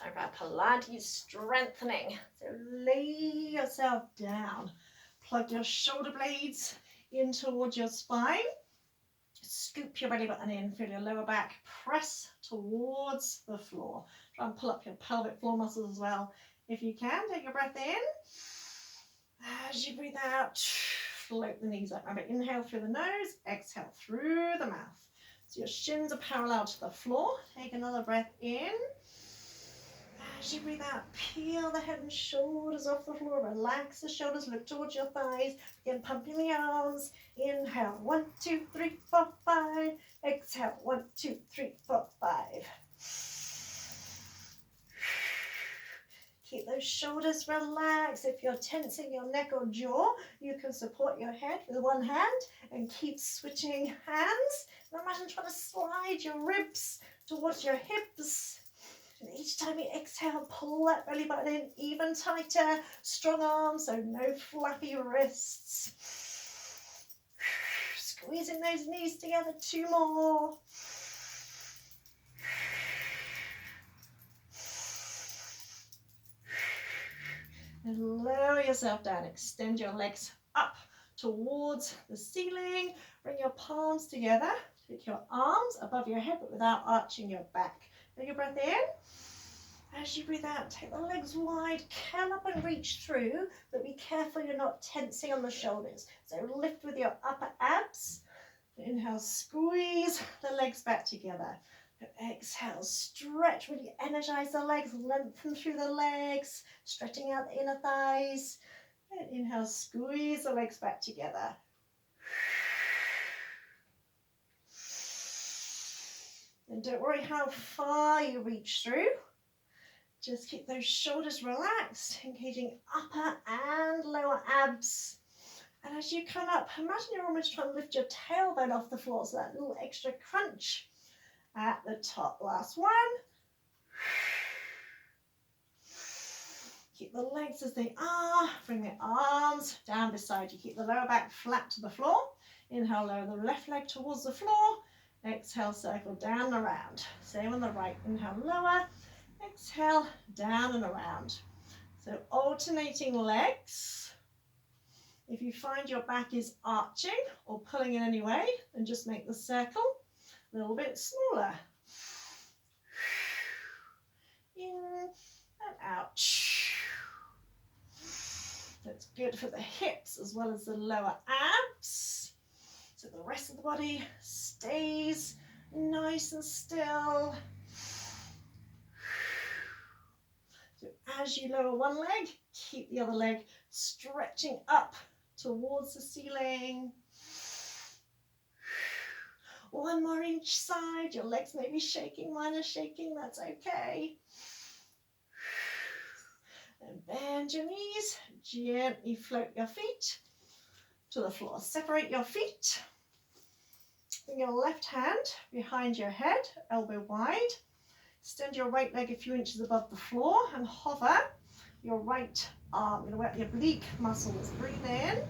Time for our Pilates strengthening. So lay yourself down. Plug your shoulder blades in towards your spine. Scoop your belly button in, feel your lower back. Press towards the floor. Try and pull up your pelvic floor muscles as well. If you can, take your breath in. As you breathe out, float the knees up. Remember, inhale through the nose, exhale through the mouth. So your shins are parallel to the floor. Take another breath in. As you breathe out, peel the head and shoulders off the floor. Relax the shoulders, look towards your thighs. Begin pumping the arms. Inhale, 1, 2, 3, 4, 5. Exhale, 1, 2, 3, 4, 5. Keep those shoulders relaxed. If you're tensing your neck or jaw, you can support your head with one hand and keep switching hands. Now imagine trying to slide your ribs towards your hips. And each time you exhale, pull that belly button in even tighter. Strong arms, so no flappy wrists. Squeezing those knees together, 2 more. And lower yourself down. Extend your legs up towards the ceiling. Bring your palms together. Take your arms above your head, but without arching your back. Take your breath in. As you breathe out, take the legs wide, curl up and reach through, but be careful you're not tensing on the shoulders. So lift with your upper abs. Inhale, squeeze the legs back together. Exhale, stretch, really energize the legs, lengthen through the legs, stretching out the inner thighs. And inhale, squeeze the legs back together. And don't worry how far you reach through. Just keep those shoulders relaxed, engaging upper and lower abs. And as you come up, imagine you're almost trying to lift your tailbone off the floor, so that little extra crunch at the top. Last one. Keep the legs as they are. Bring the arms down beside you. Keep the lower back flat to the floor. Inhale, lower the left leg towards the floor. Exhale, circle down and around. Same on the right. Inhale, lower. Exhale, down and around. So alternating legs. If you find your back is arching or pulling in any way, then just make the circle a little bit smaller. In and out. That's good for the hips as well as the lower abs. So the rest of the body stays nice and still. So as you lower one leg, keep the other leg stretching up towards the ceiling. One more each side. Your legs may be shaking, mine are shaking, that's okay. And bend your knees, gently float your feet to the floor. Separate your feet. Bring your left hand behind your head, elbow wide. Extend your right leg a few inches above the floor and hover your right arm. You're going to work your oblique muscles. Breathe in.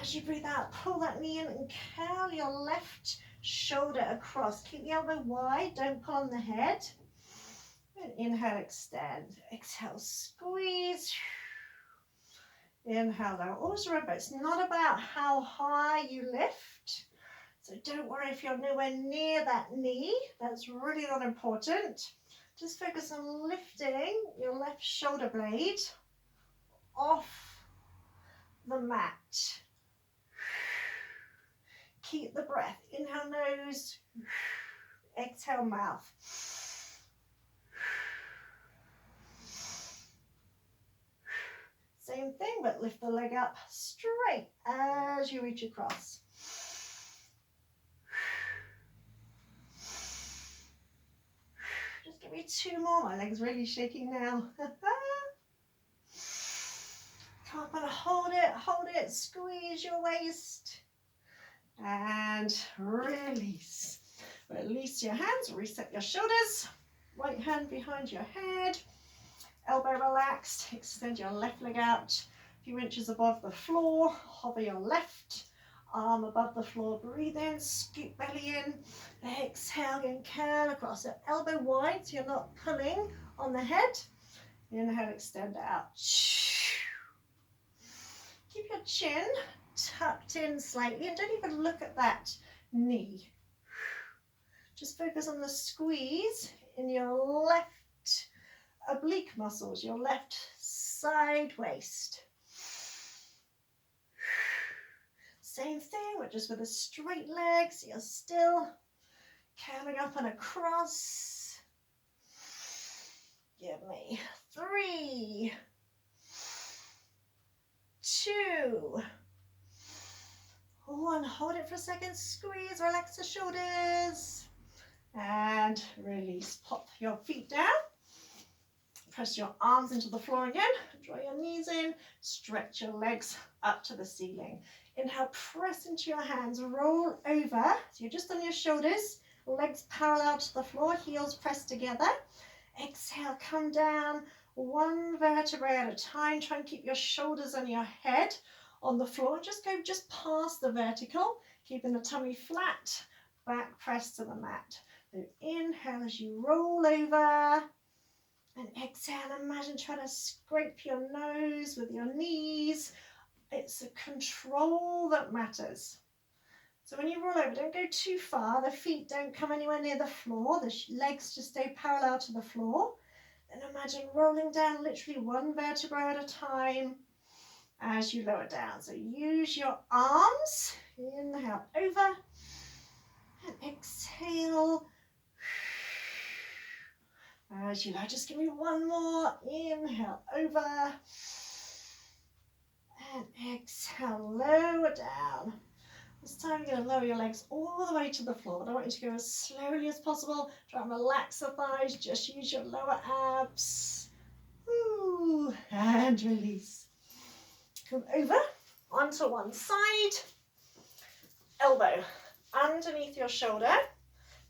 As you breathe out, pull that knee in and curl your left shoulder across. Keep the elbow wide, don't pull on the head. And inhale, extend. Exhale, squeeze. Inhale, lower. Always remember, it's not about how high you lift. So don't worry if you're nowhere near that knee. That's really not important. Just focus on lifting your left shoulder blade off the mat. Keep the breath. Inhale, nose. Exhale, mouth. Same thing, but lift the leg up straight as you reach across. Just give me 2 more. My leg's really shaking now. Come up and hold it, squeeze your waist. And release. Release your hands, reset your shoulders. Right hand behind your head. Elbow relaxed, extend your left leg out a few inches above the floor, hover your left arm above the floor, breathe in, scoop belly in, exhale and curl across. So elbow wide so you're not pulling on the head. Inhale, extend out. Keep your chin tucked in slightly and don't even look at that knee. Just focus on the squeeze in your left oblique muscles, your left side waist. Same thing, but just with a straight leg, so you're still curling up and across. Give me 3, 2, 1. Hold it for a second, squeeze, relax the shoulders, and release. Pop your feet down. Press your arms into the floor again. Draw your knees in. Stretch your legs up to the ceiling. Inhale, press into your hands. Roll over. So you're just on your shoulders. Legs parallel to the floor. Heels pressed together. Exhale, come down. 1 vertebrae at a time. Try and keep your shoulders and your head on the floor. Just go just past the vertical. Keeping the tummy flat. Back press to the mat. So inhale as you roll over. And exhale, imagine trying to scrape your nose with your knees. It's the control that matters. So when you roll over, don't go too far. The feet don't come anywhere near the floor. The legs just stay parallel to the floor. Then imagine rolling down literally 1 vertebra at a time as you lower down. So use your arms. Inhale over and exhale. As you like, just give me 1 more. Inhale over and exhale, lower down. This time you're going to lower your legs all the way to the floor. I want you to go as slowly as possible. Try and relax the thighs, just use your lower abs. Ooh, and release. Come over onto one side. Elbow underneath your shoulder.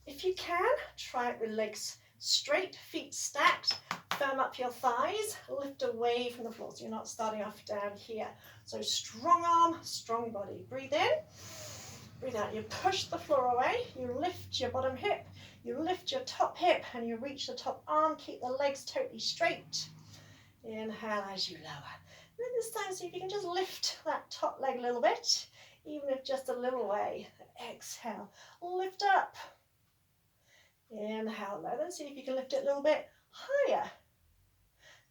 If you can, try it with legs straight, feet stacked. Firm up your thighs, lift away from the floor so you're not starting off down here. So strong arm, strong body. Breathe in, breathe out. You push the floor away, you lift your bottom hip, you lift your top hip, and you reach the top arm. Keep the legs totally straight. Inhale as you lower. And then this time, see if you can just lift that top leg a little bit, even if just a little way. Exhale, lift up. Inhale, low, then see if you can lift it a little bit higher.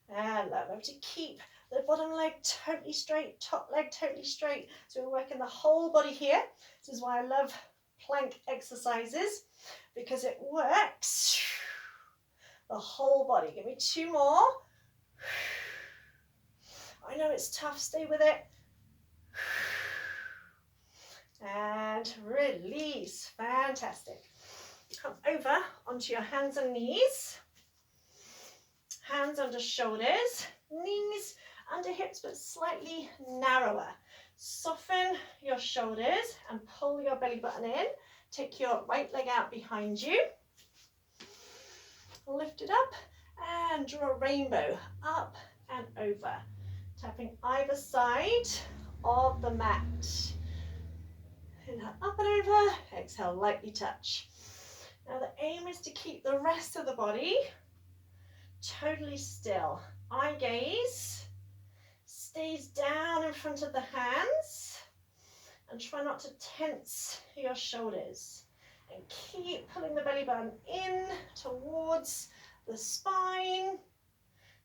And low, to keep the bottom leg totally straight, top leg totally straight. So we're working the whole body here. This is why I love plank exercises, because it works the whole body. Give me 2 more. I know it's tough, stay with it. And release, fantastic. Come over onto your hands and knees. Hands under shoulders, knees under hips but slightly narrower. Soften your shoulders and pull your belly button in. Take your right leg out behind you. Lift it up and draw a rainbow up and over. Tapping either side of the mat. Inhale up and over, exhale, lightly touch. Now the aim is to keep the rest of the body totally still. Eye gaze stays down in front of the hands and try not to tense your shoulders. And keep pulling the belly button in towards the spine.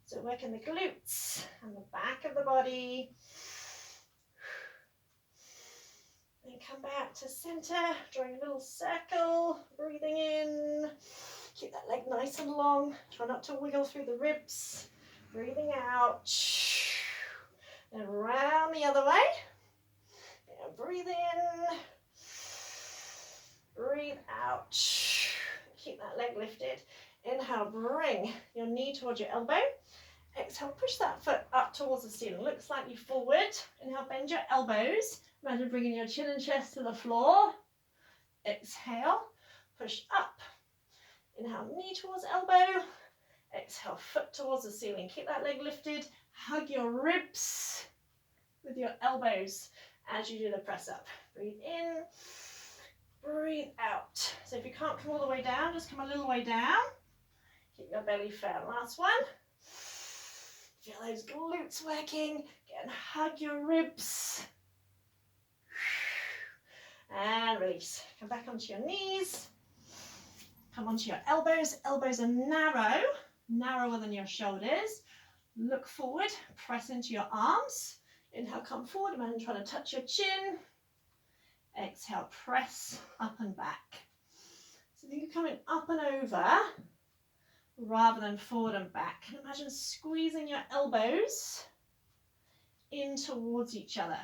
So working the glutes and the back of the body. Then come back to center, drawing a little circle, breathing in. Keep that leg nice and long. Try not to wiggle through the ribs. Breathing out. And round the other way. And breathe in. Breathe out. Keep that leg lifted. Inhale, bring your knee towards your elbow. Exhale, push that foot up towards the ceiling. Look slightly forward. Inhale, bend your elbows. Imagine bringing your chin and chest to the floor. Exhale, push up. Inhale, knee towards elbow. Exhale, foot towards the ceiling. Keep that leg lifted. Hug your ribs with your elbows as you do the press up. Breathe in, breathe out. So if you can't come all the way down, just come a little way down. Keep your belly firm. Last one. Feel those glutes working. Again, hug your ribs. And release. Come back onto your knees. Come onto your elbows. Elbows are narrow, narrower than your shoulders. Look forward, press into your arms. Inhale, come forward. Imagine trying to touch your chin. Exhale, press up and back. So think you're coming up and over rather than forward and back. And imagine squeezing your elbows in towards each other.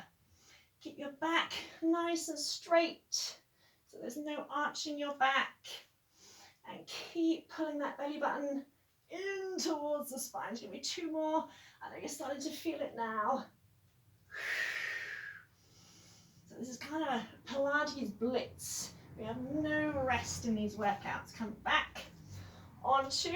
Keep your back nice and straight, so there's no arch in your back. And keep pulling that belly button in towards the spine. It's going to be two more. I know you're starting to feel it now. So this is kind of a Pilates blitz. We have no rest in these workouts. Come back onto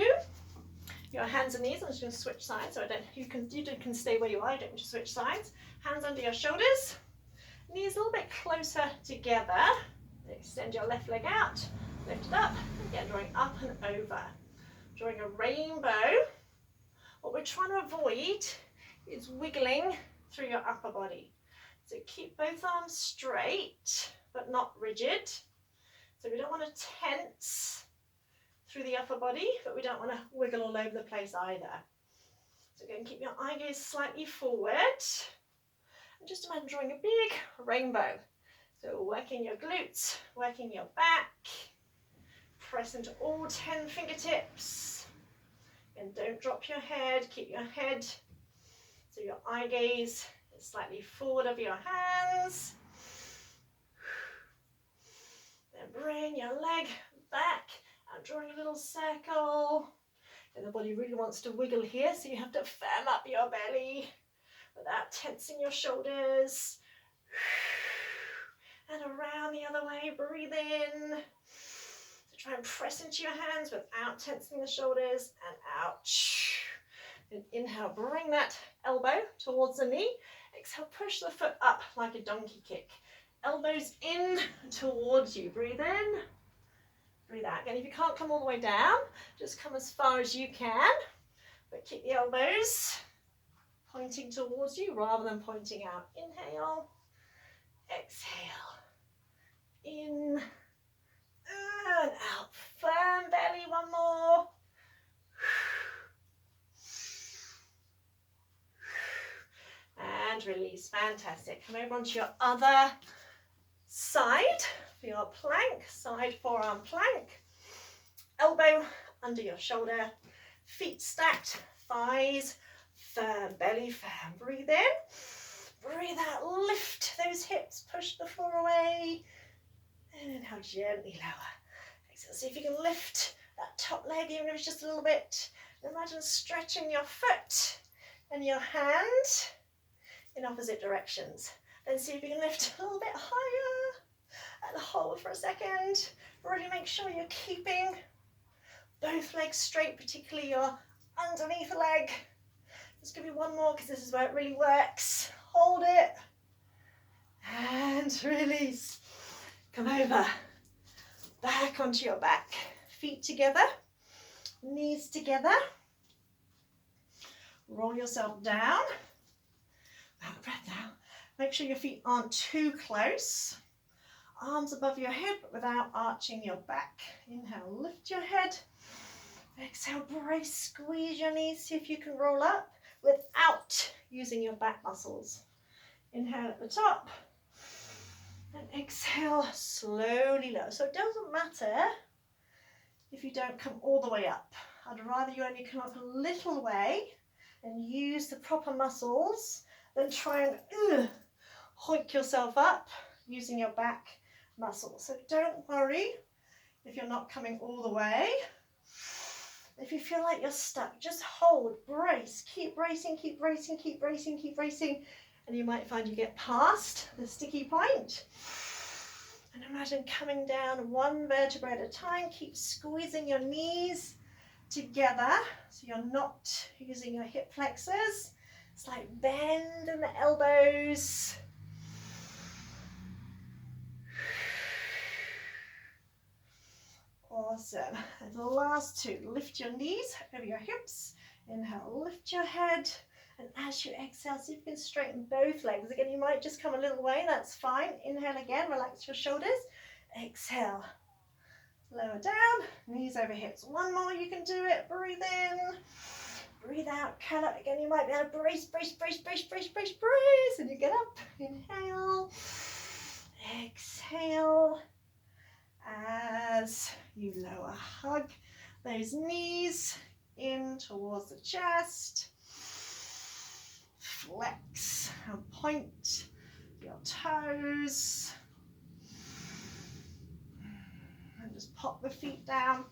your hands and knees. I'm just going to switch sides, so you can stay where you are. You don't need to switch sides. Hands under your shoulders. Knees a little bit closer together. Extend your left leg out. Lift it up. Again, drawing up and over. Drawing a rainbow. What we're trying to avoid is wiggling through your upper body. So keep both arms straight, but not rigid. So we don't want to tense through the upper body, but we don't want to wiggle all over the place either. So again, keep your eye gaze slightly forward. And just imagine drawing a big rainbow. So working your glutes, working your back. Press into all 10 fingertips. And don't drop your head, keep your head so your eye gaze is slightly forward of your hands. Then bring your leg back and drawing a little circle. And the body really wants to wiggle here, so you have to firm up your belly without tensing your shoulders. And around the other way, breathe in. So try and press into your hands without tensing the shoulders, and out. And inhale, bring that elbow towards the knee. Exhale, push the foot up like a donkey kick. Elbows in towards you. Breathe in, breathe out. Again, if you can't come all the way down, just come as far as you can, but keep the elbows pointing towards you rather than pointing out. Inhale, exhale, in and out. Firm belly, one more. And release. Fantastic. Come over onto your other side for your plank, side forearm plank. Elbow under your shoulder, feet stacked, thighs firm, belly firm. Breathe in, breathe out, lift those hips, push the floor away. And inhale, gently lower. Exhale, see if you can lift that top leg, even if it's just a little bit. Imagine stretching your foot and your hand in opposite directions. Then see if you can lift a little bit higher and hold for a second. Really make sure you're keeping both legs straight, particularly your underneath leg. Let's give you one more because this is where it really works. Hold it and release. Come over, back onto your back. Feet together, knees together. Roll yourself down. Out of breath now. Make sure your feet aren't too close. Arms above your head, but without arching your back. Inhale, lift your head. Exhale, brace, squeeze your knees. See if you can roll up without using your back muscles. Inhale at the top. And exhale, slowly lower. So it doesn't matter if you don't come all the way up. I'd rather you only come up a little way and use the proper muscles than try and hoik yourself up using your back muscles. So don't worry if you're not coming all the way. If you feel like you're stuck, just hold, brace, keep bracing, keep bracing, keep bracing, keep bracing, and you might find you get past the sticky point. And imagine coming down one vertebra at a time. Keep squeezing your knees together so you're not using your hip flexors. It's like bend in the elbows. Awesome. And the last two, lift your knees over your hips. Inhale, lift your head. And as you exhale, see if you can straighten both legs. Again, you might just come a little way, that's fine. Inhale again, relax your shoulders. Exhale, lower down, knees over hips. One more, you can do it. Breathe in, breathe out, curl up. Again, you might be able to brace, and you get up. Inhale, exhale. As you lower, hug those knees in towards the chest. Flex and point your toes. And just pop the feet down.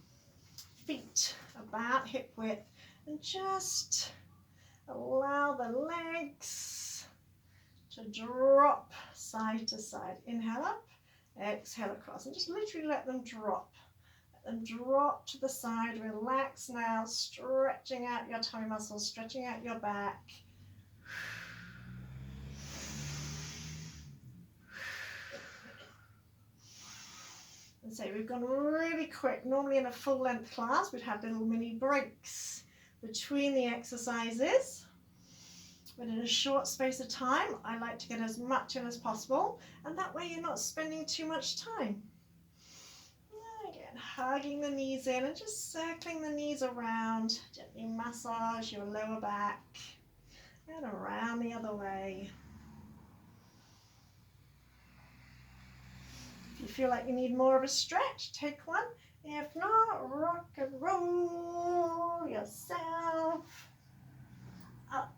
Feet about hip width. And just allow the legs to drop side to side. Inhale up. Exhale across, and just literally let them drop. Let them drop to the side. Relax now, stretching out your tummy muscles, stretching out your back. And so we've gone really quick. Normally in a full length class, we'd have little mini breaks between the exercises. But in a short space of time, I like to get as much in as possible, and that way you're not spending too much time. Again, hugging the knees in and just circling the knees around. Gently massage your lower back and around the other way. If you feel like you need more of a stretch, take one. If not, rock and roll yourself up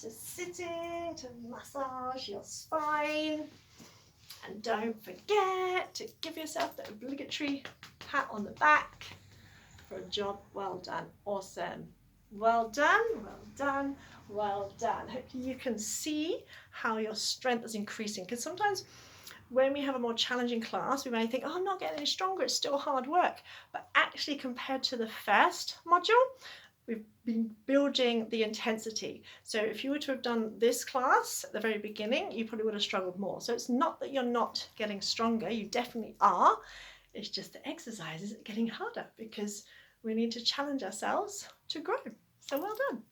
to sitting, to massage your spine. And don't forget to give yourself the obligatory pat on the back for a job well done. Awesome. Well done, well done, well done. Hopefully you can see how your strength is increasing, because sometimes when we have a more challenging class, we may think, oh, I'm not getting any stronger, it's still hard work. But actually, compared to the first module, we've been building the intensity. So if you were to have done this class at the very beginning, you probably would have struggled more. So it's not that you're not getting stronger, you definitely are. It's just the exercises are getting harder because we need to challenge ourselves to grow. So well done.